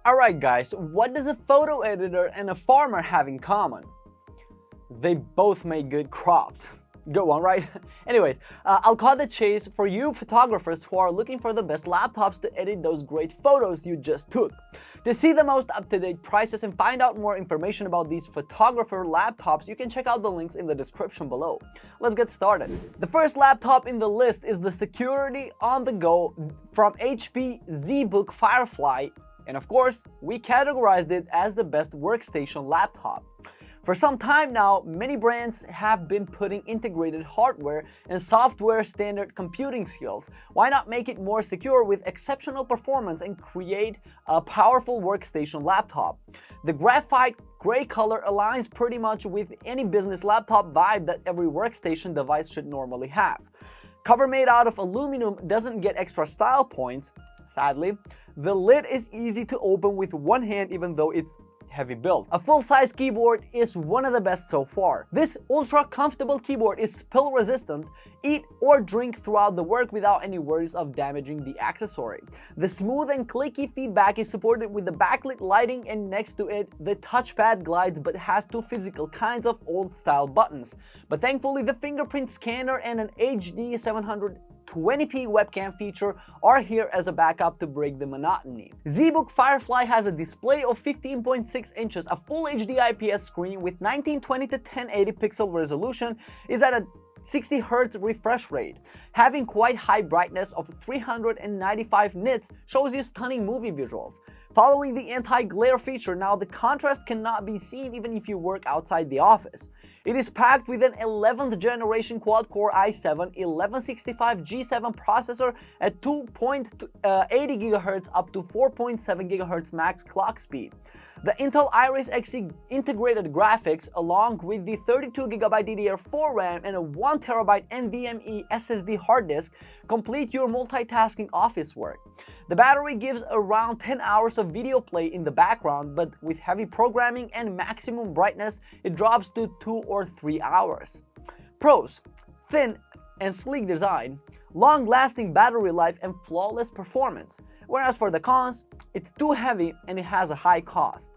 Alright guys, what does a photo editor and a farmer have in common? They both make good crops. Good one, right? Anyways, I'll cut the chase for you photographers who are looking for the best laptops to edit those great photos you just took. To see the most up-to-date prices and find out more information about these photographer laptops, you can check out the links in the description below. Let's get started. The first laptop in the list is the Security on the Go from HP ZBOOK FIREFLY, and of course, we categorized it as the best workstation laptop. For some time now, many brands have been putting integrated hardware and software standard computing skills. Why not make it more secure with exceptional performance and create a powerful workstation laptop? The graphite gray color aligns pretty much with any business laptop vibe that every workstation device should normally have. Cover made out of aluminum doesn't get extra style points, sadly. The lid is easy to open with one hand even though it's heavy build. A full-size keyboard is one of the best so far. This ultra comfortable keyboard is spill resistant, eat or drink throughout the work without any worries of damaging the accessory. The smooth and clicky feedback is supported with the backlit lighting, and next to it the touchpad glides but has two physical kinds of old style buttons. But thankfully the fingerprint scanner and an HD 720p webcam feature are here as a backup to break the monotony. ZBOOK FIREFLY has a display of 15.6 inches, a full HD IPS screen with 1920 to 1080 pixel resolution, is at a 60 Hz refresh rate. Having quite high brightness of 395 nits shows you stunning movie visuals. Following the anti-glare feature, now the contrast cannot be seen even if you work outside the office. It is packed with an 11th generation quad-core i7 1165 G7 processor at 2.80 GHz up to 4.7 GHz max clock speed. The Intel Iris Xe integrated graphics along with the 32GB DDR4 RAM and a 1TB NVMe SSD hard disk complete your multitasking office work. The battery gives around 10 hours of video play in the background, but with heavy programming and maximum brightness, it drops to 2 or 3 hours. Pros: thin and sleek design, long-lasting battery life, and flawless performance. Whereas for the cons, it's too heavy and it has a high cost.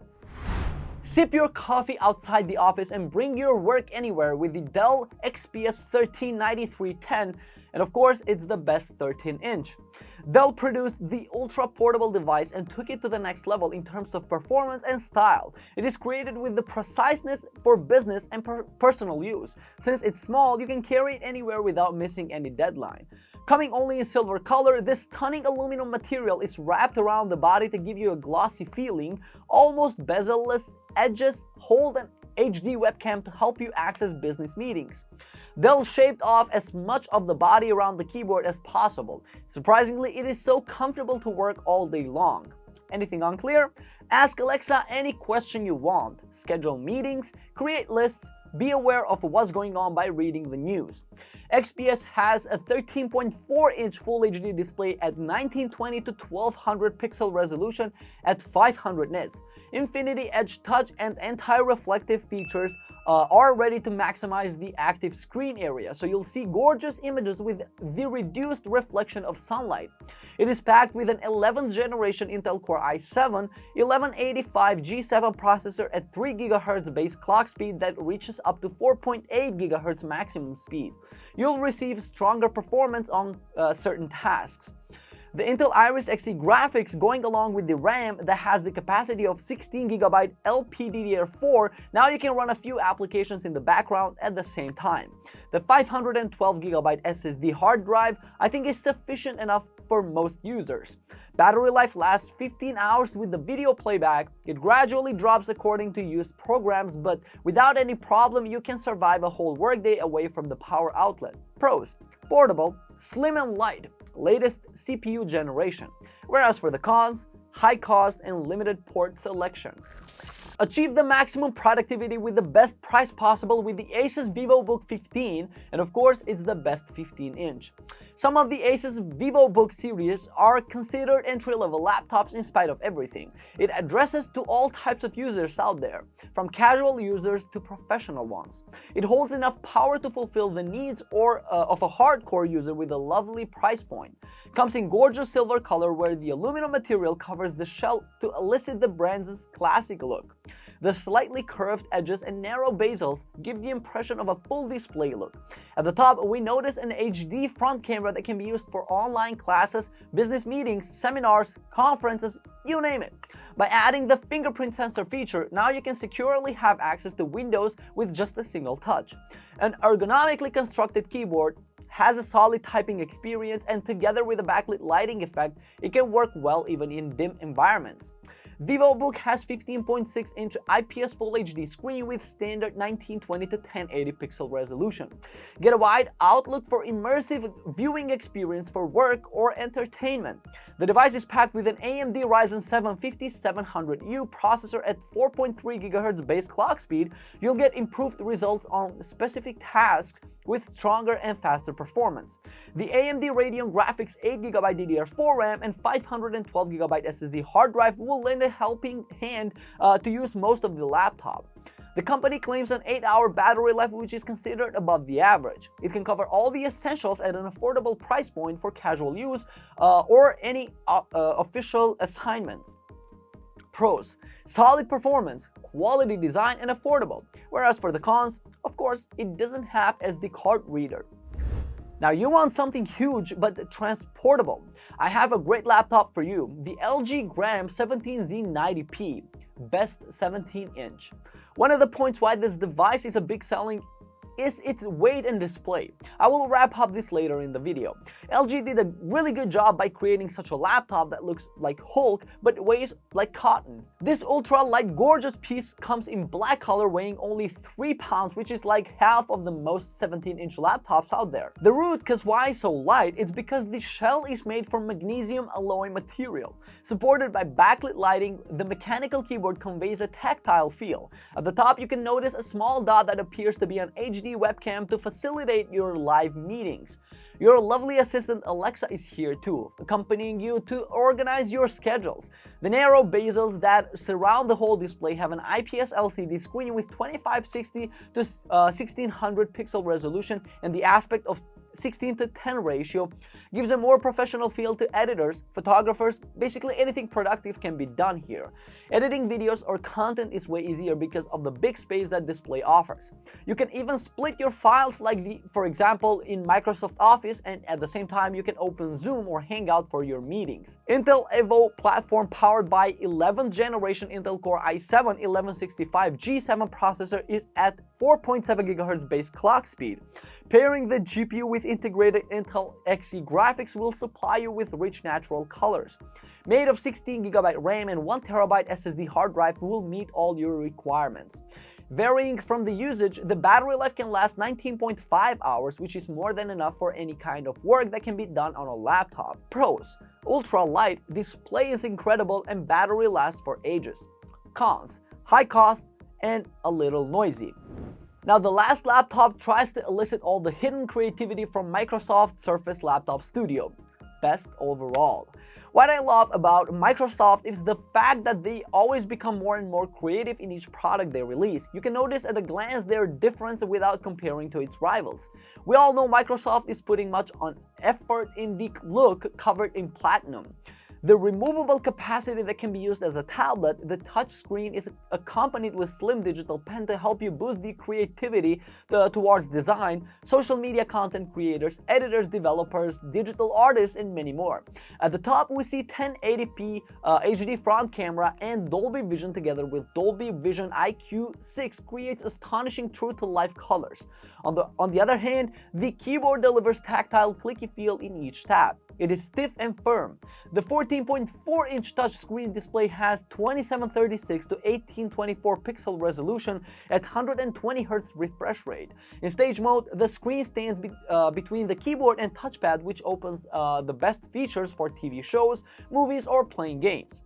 Sip your coffee outside the office and bring your work anywhere with the Dell XPS 139310, and of course it's the best 13-inch. Dell produced the ultra-portable device and took it to the next level in terms of performance and style. It is created with the preciseness for business and personal use. Since it's small, you can carry it anywhere without missing any deadline. Coming only in silver color, this stunning aluminum material is wrapped around the body to give you a glossy feeling. Almost bezel-less edges hold an HD webcam to help you access business meetings. Dell shaved off as much of the body around the keyboard as possible. Surprisingly, it is so comfortable to work all day long. Anything unclear? Ask Alexa any question you want. Schedule meetings, create lists, be aware of what's going on by reading the news. XPS has a 13.4-inch Full HD display at 1920 to 1200 pixel resolution at 500 nits. Infinity Edge Touch and anti-reflective features are ready to maximize the active screen area, so you'll see gorgeous images with the reduced reflection of sunlight. It is packed with an 11th generation Intel Core i7 1185 G7 processor at 3 GHz base clock speed that reaches up to 4.8 GHz maximum speed. You'll receive stronger performance on certain tasks. The Intel Iris Xe graphics going along with the RAM that has the capacity of 16GB LPDDR4, now you can run a few applications in the background at the same time. The 512GB SSD hard drive I think is sufficient enough for most users. Battery life lasts 15 hours with the video playback. It gradually drops according to used programs, but without any problem you can survive a whole workday away from the power outlet. Pros: portable, slim and light, latest CPU generation. Whereas for the cons, high cost and limited port selection. Achieve the maximum productivity with the best price possible with the ASUS VIVOBOOK 15, and of course it's the best 15-inch. Some of the ASUS VIVOBOOK series are considered entry-level laptops in spite of everything. It addresses to all types of users out there, from casual users to professional ones. It holds enough power to fulfill the needs of a hardcore user with a lovely price point. Comes in gorgeous silver color where the aluminum material covers the shell to elicit the brand's classic look. The slightly curved edges and narrow bezels give the impression of a full display look. At the top, we notice an HD front camera that can be used for online classes, business meetings, seminars, conferences, you name it. By adding the fingerprint sensor feature, now you can securely have access to Windows with just a single touch. An ergonomically constructed keyboard has a solid typing experience, and together with a backlit lighting effect, it can work well even in dim environments. VIVOBOOK has 15.6-inch IPS Full HD screen with standard 1920 to 1080 pixel resolution. Get a wide outlook for immersive viewing experience for work or entertainment. The device is packed with an AMD Ryzen 7 5700U processor at 4.3 GHz base clock speed. You'll get improved results on specific tasks with stronger and faster performance. The AMD Radeon Graphics 8GB DDR4 RAM and 512GB SSD hard drive will lend a helping hand to use most of the laptop. The company claims an 8-hour battery life, which is considered above the average. It can cover all the essentials at an affordable price point for casual use or any official assignments. Pros: solid performance, quality design, and affordable. Whereas for the cons, of course, it doesn't have SD card reader. Now you want something huge but transportable. I have a great laptop for you, the LG Gram 17Z90P, best 17-inch. One of the points why this device is a big selling is its weight and display. I will wrap up this later in the video. LG did a really good job by creating such a laptop that looks like Hulk but weighs like cotton. This ultra light gorgeous piece comes in black color, weighing only 3 pounds, which is like half of the most 17-inch laptops out there. The root cause why so light is because the shell is made from magnesium alloy material. Supported by backlit lighting, the mechanical keyboard conveys a tactile feel. At the top you can notice a small dot that appears to be an HD webcam to facilitate your live meetings. Your lovely assistant Alexa is here too, accompanying you to organize your schedules. The narrow bezels that surround the whole display have an IPS LCD screen with 2560 to 1600 pixel resolution, and the aspect of 16:10 ratio gives a more professional feel to editors, photographers. Basically anything productive can be done here. Editing videos or content is way easier because of the big space that display offers. You can even split your files for example, in Microsoft Office, and at the same time you can open Zoom or Hangout for your meetings. Intel Evo platform powered by 11th generation Intel Core i7 1165 G7 processor is at 4.7 GHz base clock speed. Pairing the GPU with integrated Intel Xe graphics will supply you with rich natural colors. Made of 16GB RAM and 1TB SSD hard drive will meet all your requirements. Varying from the usage, the battery life can last 19.5 hours, which is more than enough for any kind of work that can be done on a laptop. Pros: ultra light, display is incredible, and battery lasts for ages. Cons: high cost and a little noisy. Now the last laptop tries to elicit all the hidden creativity from Microsoft Surface Laptop Studio. Best overall. What I love about Microsoft is the fact that they always become more and more creative in each product they release. You can notice at a glance their difference without comparing to its rivals. We all know Microsoft is putting much on effort in the look covered in platinum. The removable capacity that can be used as a tablet, the touch screen is accompanied with slim digital pen to help you boost the creativity towards design, social media content creators, editors, developers, digital artists, and many more. At the top, we see 1080p HD front camera, and Dolby Vision together with Dolby Vision IQ6 creates astonishing true-to-life colors. On the other hand, the keyboard delivers tactile, clicky feel in each tab. It is stiff and firm. The 14.4-inch touchscreen display has 2736 to 1824 pixel resolution at 120 Hz refresh rate. In stage mode, the screen stands between the keyboard and touchpad, which opens the best features for TV shows, movies, or playing games.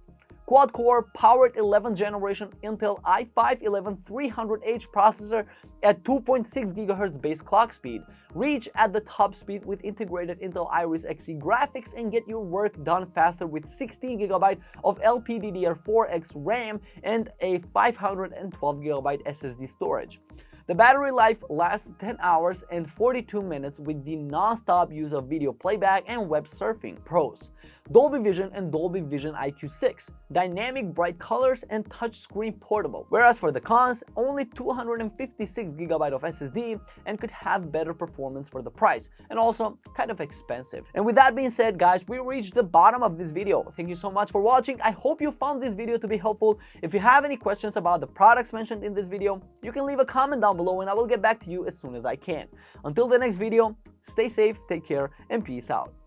quad-core powered 11th generation Intel i5-11300H processor at 2.6 GHz base clock speed. Reach at the top speed with integrated Intel Iris Xe graphics and get your work done faster with 16 GB of LPDDR4X RAM and a 512 GB SSD storage. The battery life lasts 10 hours and 42 minutes with the non-stop use of video playback and web surfing. Pros: Dolby Vision and Dolby Vision IQ6, dynamic bright colors and touchscreen portable. Whereas for the cons, only 256 GB of SSD and could have better performance for the price, and also kind of expensive. And with that being said, guys, we reached the bottom of this video. Thank you so much for watching. I hope you found this video to be helpful. If you have any questions about the products mentioned in this video, you can leave a comment down below and I will get back to you as soon as I can. Until the next video, stay safe, take care, and peace out.